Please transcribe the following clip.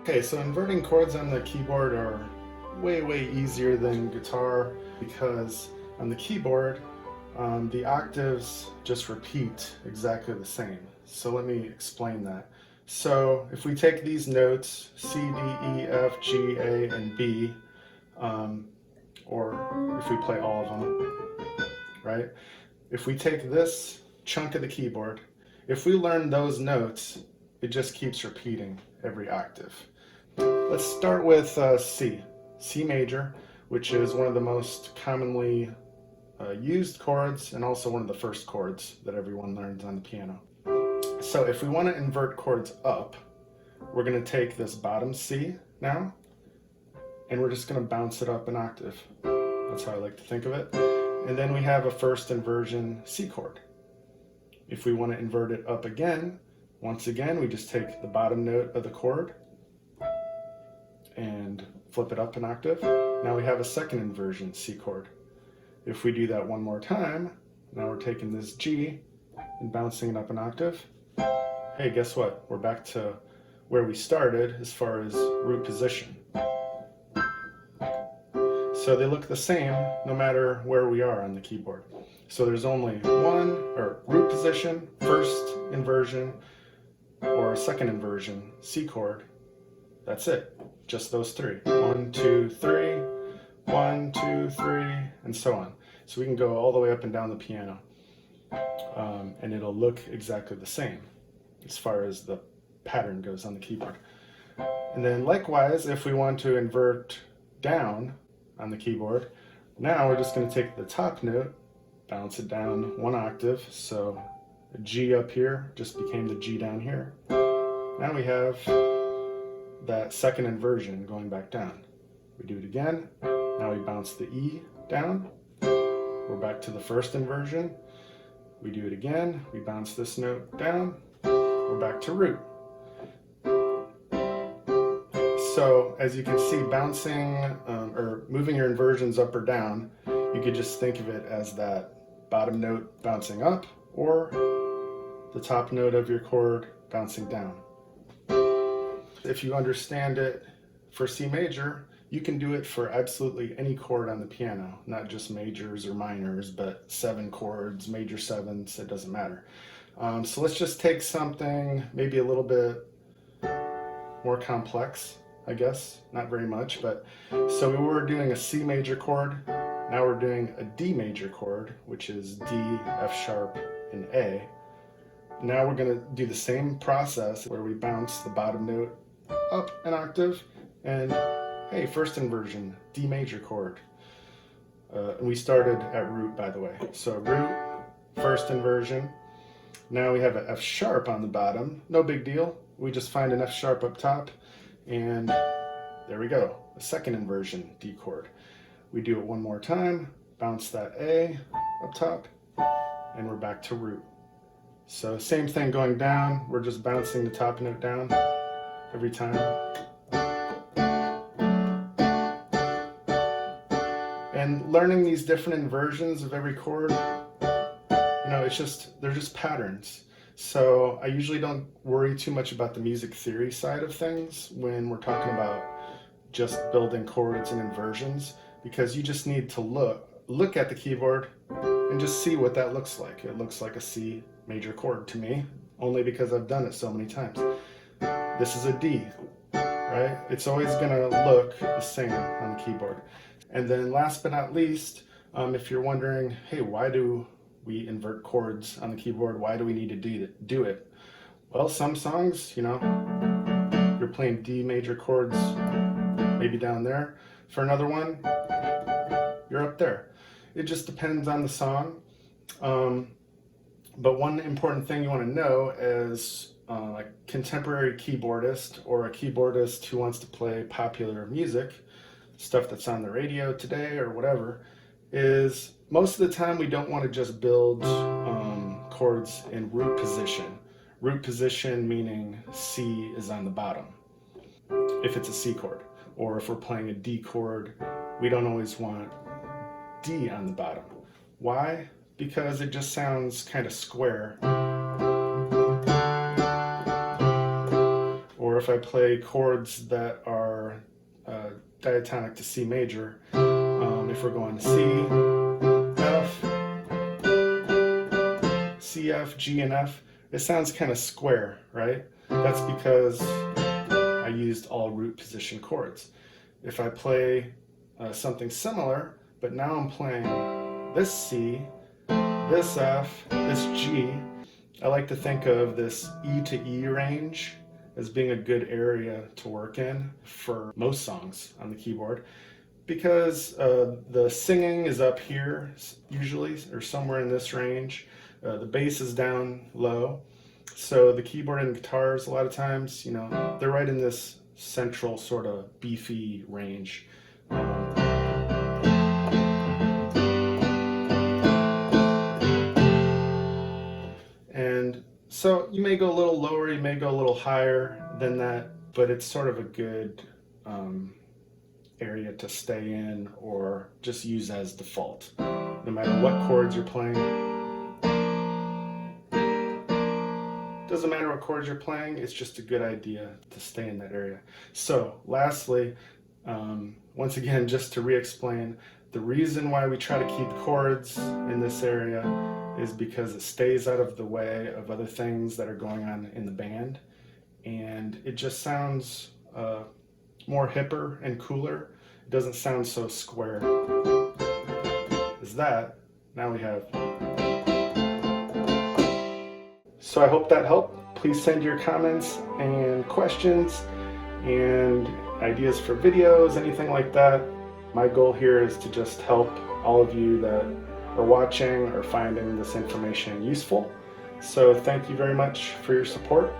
Okay, so inverting chords on the keyboard are way easier than guitar because on the keyboard, the octaves just repeat exactly the same. So let me explain that. So if we take these notes, C, D, E, F, G, A, and B, or if we play all of them, right? If we take this chunk of the keyboard, if we learn those notes, it just keeps repeating every octave. Let's start with C major, which is one of the most commonly used chords and also one of the first chords that everyone learns on the piano. So if we want to invert chords up, we're going to take this bottom C now, and we're just going to bounce it up an octave. That's how I like to think of it. And then we have a first inversion C chord. If we want to invert it up again, once again, we just take the bottom note of the chord and flip it up an octave. Now we have a second inversion C chord. If we do that one more time, now we're taking this G and bouncing it up an octave. Hey, guess what? We're back to where we started as far as root position. So they look the same no matter where we are on the keyboard. So there's only root position, first inversion, or second inversion C chord. That's it. Just those three. 1, 2, 3, 1, 2, 3, and so on. So we can go all the way up and down the piano, and it'll look exactly the same as far as the pattern goes on the keyboard. And then likewise, if we want to invert down on the keyboard, now we're just going to take the top note, bounce it down one octave, so a G up here just became the G down here. Now we have that second inversion going back down. We do it again. Now we bounce the E down. We're back to the first inversion. We do it again. We bounce this note down. We're back to root. So as you can see, bouncing or moving your inversions up or down, you could just think of it as that bottom note bouncing up or the top note of your chord bouncing down. If you understand it for C major, you can do it for absolutely any chord on the piano, not just majors or minors, but 7 chords, major 7s, it doesn't matter. So let's just take something maybe a little bit more complex, I guess, not very much, but so we were doing a C major chord, now we're doing a D major chord, which is D, F sharp, and A. Now we're going to do the same process where we bounce the bottom note up an octave, and hey, first inversion, D major chord. And we started at root, by the way. So root, first inversion. Now we have an F sharp on the bottom. No big deal. We just find an F sharp up top, and there we go. A second inversion, D chord. We do it one more time, bounce that A up top, and we're back to root. So same thing going down. We're just bouncing the top note down every time. And learning these different inversions of every chord, they're just patterns. So I usually don't worry too much about the music theory side of things when we're talking about just building chords and inversions, because you just need to look at the keyboard and just see what that looks like. It looks like a C major chord to me, only because I've done it so many times. This is a D, right? It's always gonna look the same on the keyboard. And then last but not least, if you're wondering, hey, why do we invert chords on the keyboard? Why do we need to do it? Well, some songs, you're playing D major chords, maybe down there. For another one, you're up there. It just depends on the song. But one important thing you want to know is a contemporary keyboardist or a keyboardist who wants to play popular music, stuff that's on the radio today or whatever, is most of the time we don't want to just build chords in root position. Root position meaning C is on the bottom if it's a C chord. Or if we're playing a D chord, we don't always want D on the bottom. Why? Because it just sounds kind of square. Or Or if I play chords that are diatonic to C major, if we're going C, F, C, F, G, and F, it sounds kind of square, right? That's because I used all root position chords. If I play something similar, but now I'm playing this C, this F, this G, I like to think of this E to E range as being a good area to work in for most songs on the keyboard, because the singing is up here usually, or somewhere in this range. The bass is down low, so the keyboard and guitars a lot of times, you know, they're right in this central sort of beefy range. And so you may go a little lower, you may go a little higher than that, but it's sort of a good area to stay in or just use as default. No matter what chords you're playing, doesn't matter what chords you're playing, it's just a good idea to stay in that area. So lastly, once again, just to re-explain, the reason why we try to keep chords in this area is because it stays out of the way of other things that are going on in the band, and it just sounds more hipper and cooler. It doesn't sound so square as that. Now we have. So I hope that helped. Please send your comments and questions and ideas for videos, anything like that. My goal here is to just help all of you that are watching or finding this information useful. So thank you very much for your support.